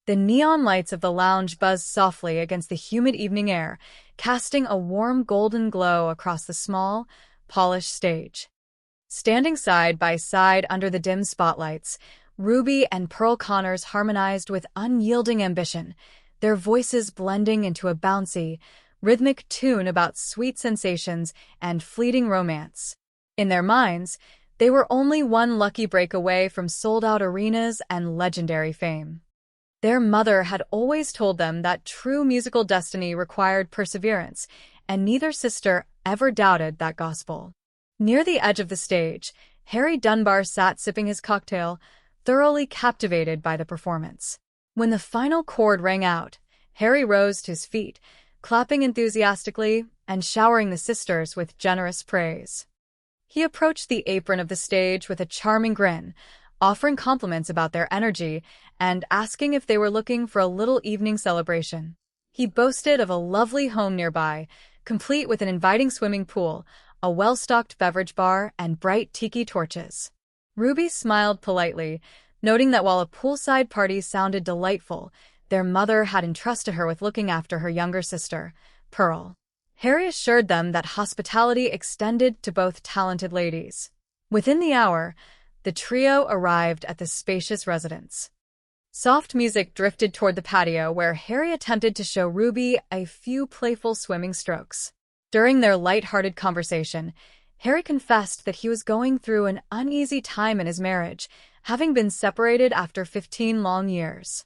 The neon lights of the lounge buzzed softly against the humid evening air, casting a warm golden glow across the small, polished stage. Standing side by side under the dim spotlights, Ruby and Pearl Connors harmonized with unyielding ambition, their voices blending into a bouncy, rhythmic tune about sweet sensations and fleeting romance. In their minds, they were only one lucky break away from sold-out arenas and legendary fame. Their mother had always told them that true musical destiny required perseverance, and neither sister ever doubted that gospel. Near the edge of the stage, Harry Dunbar sat sipping his cocktail, thoroughly captivated by the performance. When the final chord rang out, Harry rose to his feet, clapping enthusiastically and showering the sisters with generous praise. He approached the apron of the stage with a charming grin, offering compliments about their energy and asking if they were looking for a little evening celebration. He boasted of a lovely home nearby, complete with an inviting swimming pool, a well-stocked beverage bar, and bright tiki torches. Ruby smiled politely, noting that while a poolside party sounded delightful, their mother had entrusted her with looking after her younger sister, Pearl. Harry assured them that hospitality extended to both talented ladies. Within the hour, the trio arrived at the spacious residence. Soft music drifted toward the patio where Harry attempted to show Ruby a few playful swimming strokes. During their light-hearted conversation, Harry confessed that he was going through an uneasy time in his marriage, having been separated after 15 long years.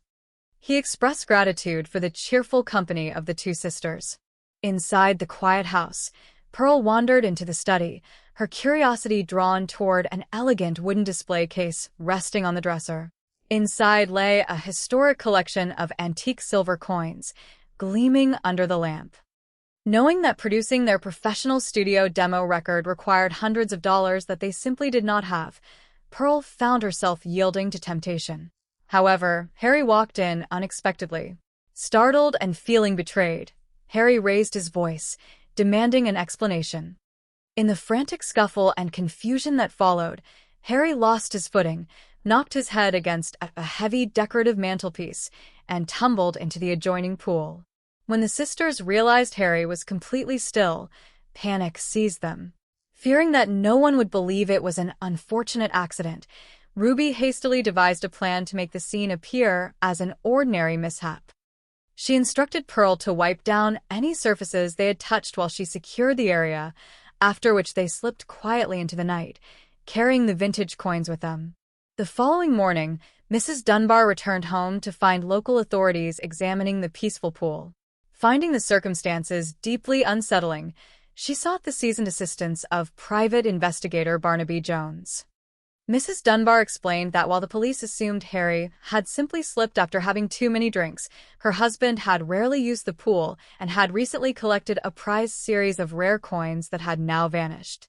He expressed gratitude for the cheerful company of the two sisters. Inside the quiet house, Pearl wandered into the study, her curiosity drawn toward an elegant wooden display case resting on the dresser. Inside lay a historic collection of antique silver coins, gleaming under the lamp. Knowing that producing their professional studio demo record required hundreds of dollars that they simply did not have, Pearl found herself yielding to temptation. However, Harry walked in unexpectedly. Startled and feeling betrayed, Harry raised his voice, demanding an explanation. In the frantic scuffle and confusion that followed, Harry lost his footing, knocked his head against a heavy decorative mantelpiece, and tumbled into the adjoining pool. When the sisters realized Harry was completely still, panic seized them. Fearing that no one would believe it was an unfortunate accident, Ruby hastily devised a plan to make the scene appear as an ordinary mishap. She instructed Pearl to wipe down any surfaces they had touched while she secured the area, after which they slipped quietly into the night, carrying the vintage coins with them. The following morning, Mrs. Dunbar returned home to find local authorities examining the peaceful pool. Finding the circumstances deeply unsettling, she sought the seasoned assistance of private investigator Barnaby Jones. Mrs. Dunbar explained that while the police assumed Harry had simply slipped after having too many drinks, her husband had rarely used the pool and had recently collected a prized series of rare coins that had now vanished.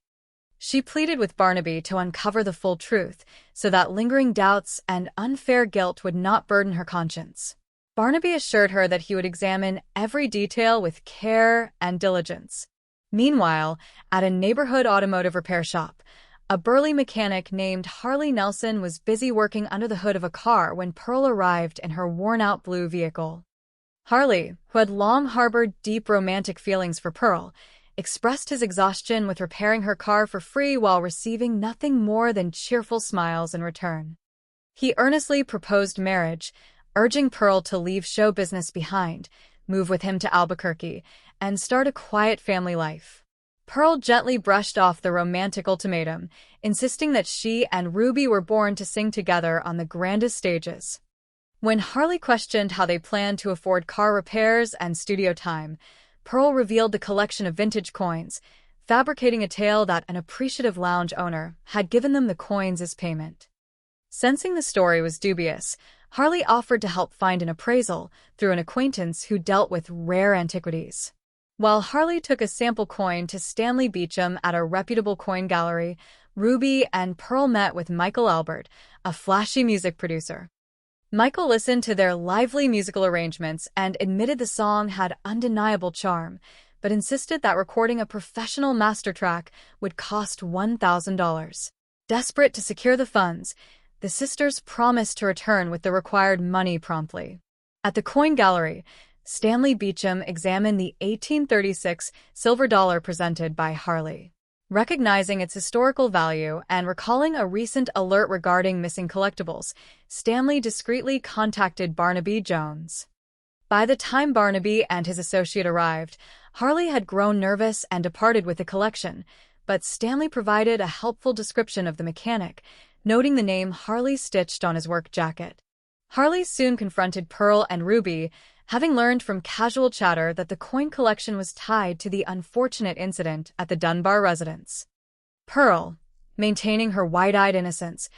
She pleaded with Barnaby to uncover the full truth so that lingering doubts and unfair guilt would not burden her conscience. Barnaby assured her that he would examine every detail with care and diligence. Meanwhile, at a neighborhood automotive repair shop, a burly mechanic named Harley Nelson was busy working under the hood of a car when Pearl arrived in her worn-out blue vehicle. Harley, who had long harbored deep romantic feelings for Pearl, expressed his exhaustion with repairing her car for free while receiving nothing more than cheerful smiles in return. He earnestly proposed marriage, urging Pearl to leave show business behind, move with him to Albuquerque, and start a quiet family life. Pearl gently brushed off the romantic ultimatum, insisting that she and Ruby were born to sing together on the grandest stages. When Harley questioned how they planned to afford car repairs and studio time, Pearl revealed the collection of vintage coins, fabricating a tale that an appreciative lounge owner had given them the coins as payment. Sensing the story was dubious, Harley offered to help find an appraisal through an acquaintance who dealt with rare antiquities. While Harley took a sample coin to Stanley Beecham at a reputable coin gallery, Ruby and Pearl met with Michael Albert, a flashy music producer. Michael listened to their lively musical arrangements and admitted the song had undeniable charm, but insisted that recording a professional master track would cost $1,000. Desperate to secure the funds, the sisters promised to return with the required money promptly. At the coin gallery, Stanley Beecham examined the 1836 silver dollar presented by Harley. Recognizing its historical value and recalling a recent alert regarding missing collectibles, Stanley discreetly contacted Barnaby Jones. By the time Barnaby and his associate arrived, Harley had grown nervous and departed with the collection, but Stanley provided a helpful description of the mechanic, noting the name Harley stitched on his work jacket. Harley soon confronted Pearl and Ruby, having learned from casual chatter that the coin collection was tied to the unfortunate incident at the Dunbar residence. Pearl, maintaining her wide-eyed innocence,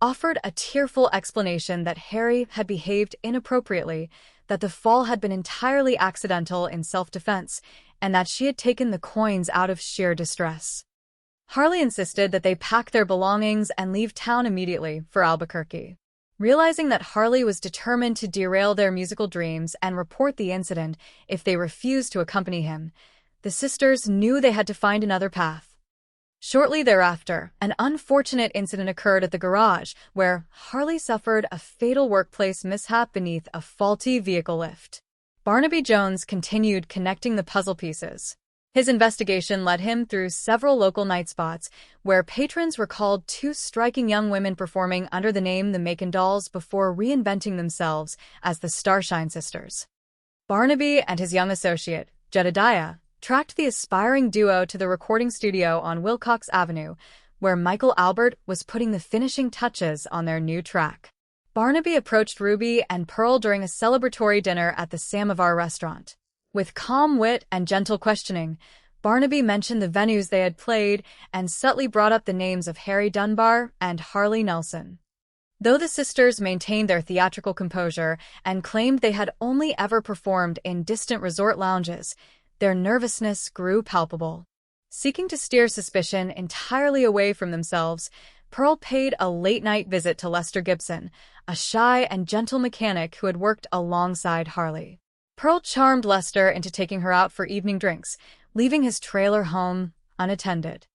offered a tearful explanation that Harry had behaved inappropriately, that the fall had been entirely accidental in self-defense, and that she had taken the coins out of sheer distress. Harley insisted that they pack their belongings and leave town immediately for Albuquerque. Realizing that Harley was determined to derail their musical dreams and report the incident if they refused to accompany him, the sisters knew they had to find another path. Shortly thereafter, an unfortunate incident occurred at the garage, where Harley suffered a fatal workplace mishap beneath a faulty vehicle lift. Barnaby Jones continued connecting the puzzle pieces. His investigation led him through several local night spots, where patrons recalled two striking young women performing under the name the Macon Dolls before reinventing themselves as the Starshine Sisters. Barnaby and his young associate, Jedediah, tracked the aspiring duo to the recording studio on Wilcox Avenue, where Michael Albert was putting the finishing touches on their new track. Barnaby approached Ruby and Pearl during a celebratory dinner at the Samovar restaurant. With calm wit and gentle questioning, Barnaby mentioned the venues they had played and subtly brought up the names of Harry Dunbar and Harley Nelson. Though the sisters maintained their theatrical composure and claimed they had only ever performed in distant resort lounges, their nervousness grew palpable. Seeking to steer suspicion entirely away from themselves, Pearl paid a late-night visit to Lester Gibson, a shy and gentle mechanic who had worked alongside Harley. Pearl charmed Lester into taking her out for evening drinks, leaving his trailer home unattended.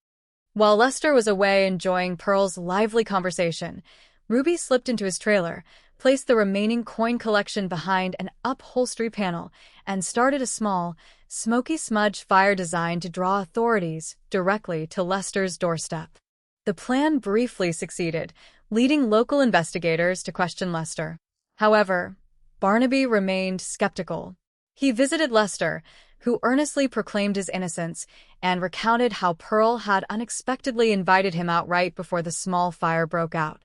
While Lester was away enjoying Pearl's lively conversation, Ruby slipped into his trailer, placed the remaining coin collection behind an upholstery panel, and started a small, smoky smudge fire designed to draw authorities directly to Lester's doorstep. The plan briefly succeeded, leading local investigators to question Lester. However, Barnaby remained skeptical. He visited Lester, who earnestly proclaimed his innocence and recounted how Pearl had unexpectedly invited him out right before the small fire broke out.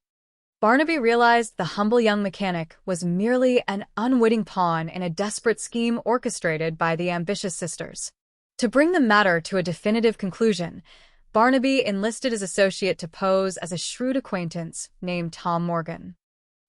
Barnaby realized the humble young mechanic was merely an unwitting pawn in a desperate scheme orchestrated by the ambitious sisters. To bring the matter to a definitive conclusion, Barnaby enlisted his associate to pose as a shrewd acquaintance named Tom Morgan.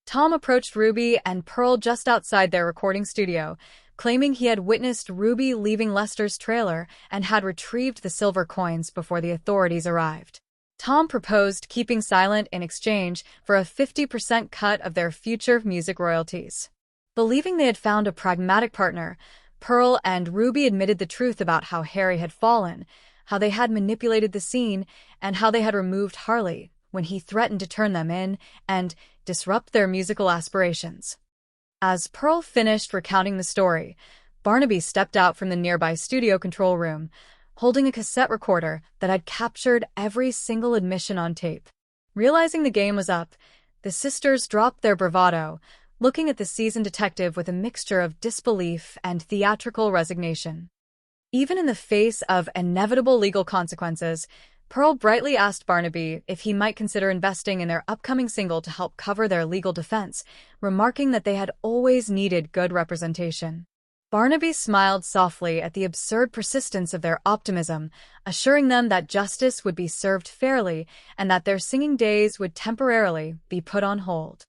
Tom approached Ruby and Pearl just outside their recording studio, claiming he had witnessed Ruby leaving Lester's trailer and had retrieved the silver coins before the authorities arrived. Tom proposed keeping silent in exchange for a 50% cut of their future music royalties. Believing they had found a pragmatic partner, Pearl and Ruby admitted the truth about how Harry had fallen, how they had manipulated the scene, and how they had removed Harley when he threatened to turn them in and disrupt their musical aspirations. As Pearl finished recounting the story, Barnaby stepped out from the nearby studio control room, holding a cassette recorder that had captured every single admission on tape. Realizing the game was up, the sisters dropped their bravado, looking at the seasoned detective with a mixture of disbelief and theatrical resignation. Even in the face of inevitable legal consequences, Pearl brightly asked Barnaby if he might consider investing in their upcoming single to help cover their legal defense, remarking that they had always needed good representation. Barnaby smiled softly at the absurd persistence of their optimism, assuring them that justice would be served fairly and that their singing days would temporarily be put on hold.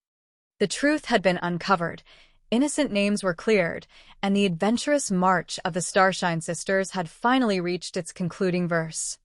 The truth had been uncovered, innocent names were cleared, and the adventurous march of the Starshine Sisters had finally reached its concluding verse.